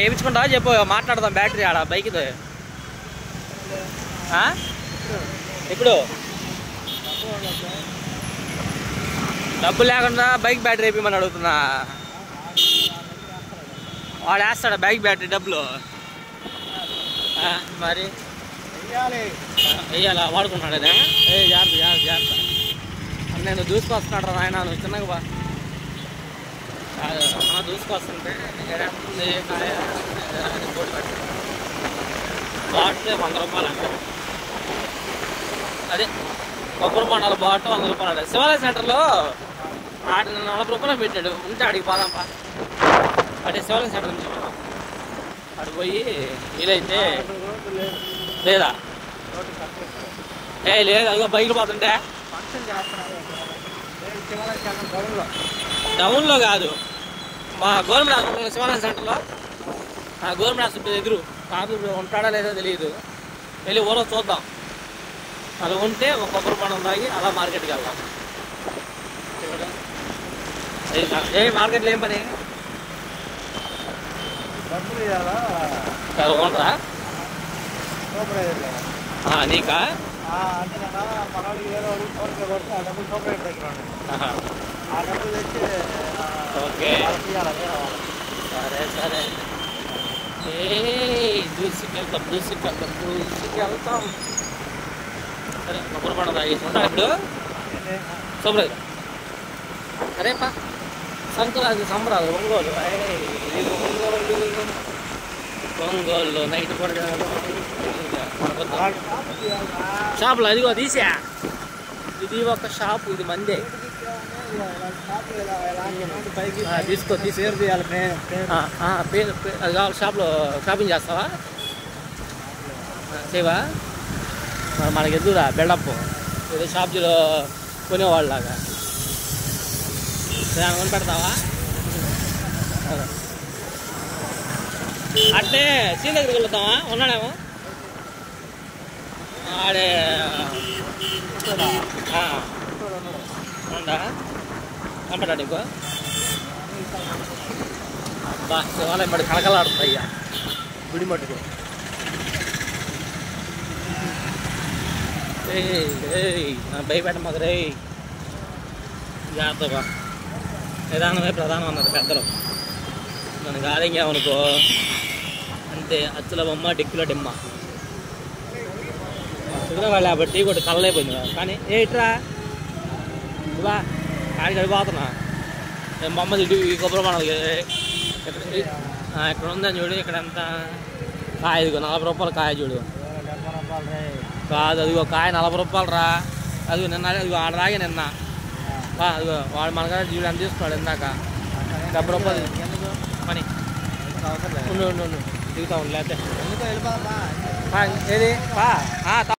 వేయించుకుంటావా చెప్పు, మాట్లాడదాం. బ్యాటరీ ఆడ బైక్తో ఇప్పుడు డబ్బులు లేకుండా బైక్ బ్యాటరీ వేయమని అడుగుతున్నా. వాడు వేస్తాడా బైక్ బ్యాటరీ డబ్బులు? మరి వెయ్యాలా? వాడుకుంటున్నాడు అదే. జాగ్రత్త జాగ్రత్త జాగ్రత్త. నేను దూసుకొస్తున్నాడు రా నాయన, నువ్వు చిన్నగా బా. దూసుకొస్తుంటే బాటిల్ 100 రూపాయలు అంటే అదే కొబ్బరి బొండాల బాటిల్ 100 రూపాయలు. శివాలయ సెంటర్లో 40 రూపాయలు పెట్టాడు. ఉంటే అడిగి పోదాంపా. అంటే శివాలయ సెంటర్ నుంచి అడిగి పోయి వీలైతే లేదా లేదు అదిగో బైకులు పోతుంటే డౌన్లో కాదు, మా గవర్నమెంట్ హాస్పిటల్ శివాలయం సెంటర్లో గవర్నమెంట్ హాస్పిటల్ ఎదురు కాదు. ఉంటాడా లేదో తెలియదు, వెళ్ళి ఊరో చూద్దాం. అలా ఉంటే ఒక కొబ్బరి బొండం తాగి అలా మార్కెట్కి వెళ్దాం. మార్కెట్లో ఏం పని ఉండరా నీకా? ఓకే సరే సరే. దూసుకెళ్తాం. సరే కొబ్బరి బొండం తాగేసి ఉంటా ఇప్పుడు. శుభ్రంగా సరేపా. సంక్రాంతి సంబరాలు ఒంగోలు నైట్ కూడా షాపులో అదిగో తీసా. ఇది ఒక షాపు, ఇది మందే. తీసుకో పేరు తీయాలి. పేరు అది కావాలి. షాప్లో షాపింగ్ చేస్తావా? చేయవా? మనకి ఎదురా బిల్డప్ ఏదో షాప్లో కొనేవాళ్ళలాగా కొని పెడతావా? అట్లే సీన్ దగ్గరికి వెళ్తావా? ఉన్నాడేమో ఆడే ఉందా కనపడ్డా నీకు? అబ్బా శివాలయం పడి కలకలాడుతుంది అయ్యా గుడి మట్టుకు. భయపెట్ట మాకు రే. జాగ్రత్తగా నిదానమే ప్రధానం అన్నది పెద్దలు. నన్ను గాలింగామనుకో అంతే, అచ్చుల బొమ్మ డిక్కుల డిమ్మ. సుఖం వాళ్ళు కాబట్టి ఒకటి కళ్ళైపోయింది. కానీ ఇట్రా ఇలా కాడికి అడిపోతున్నా. నేను బొమ్మ తిట్టి ఈ కొబ్బరి బొండాలు ఇక్కడ ఉందని చూడు. ఇక్కడ ఎంత కాయ? ఇదిగో 40 రూపాయలు కాయ చూడు. కాదు అదిగో కాయ 40 రూపాయలు రా. అదిగో నిన్న అదిగో ఆడ రాగే నిన్న. అదిగో వాడు మనకాడ చూడు ఎంత తీసుకున్నాడు ఇందాక 70 రూపాయలు పని. ఉండు దిగుతా ఉండు లేకపోతే ఏది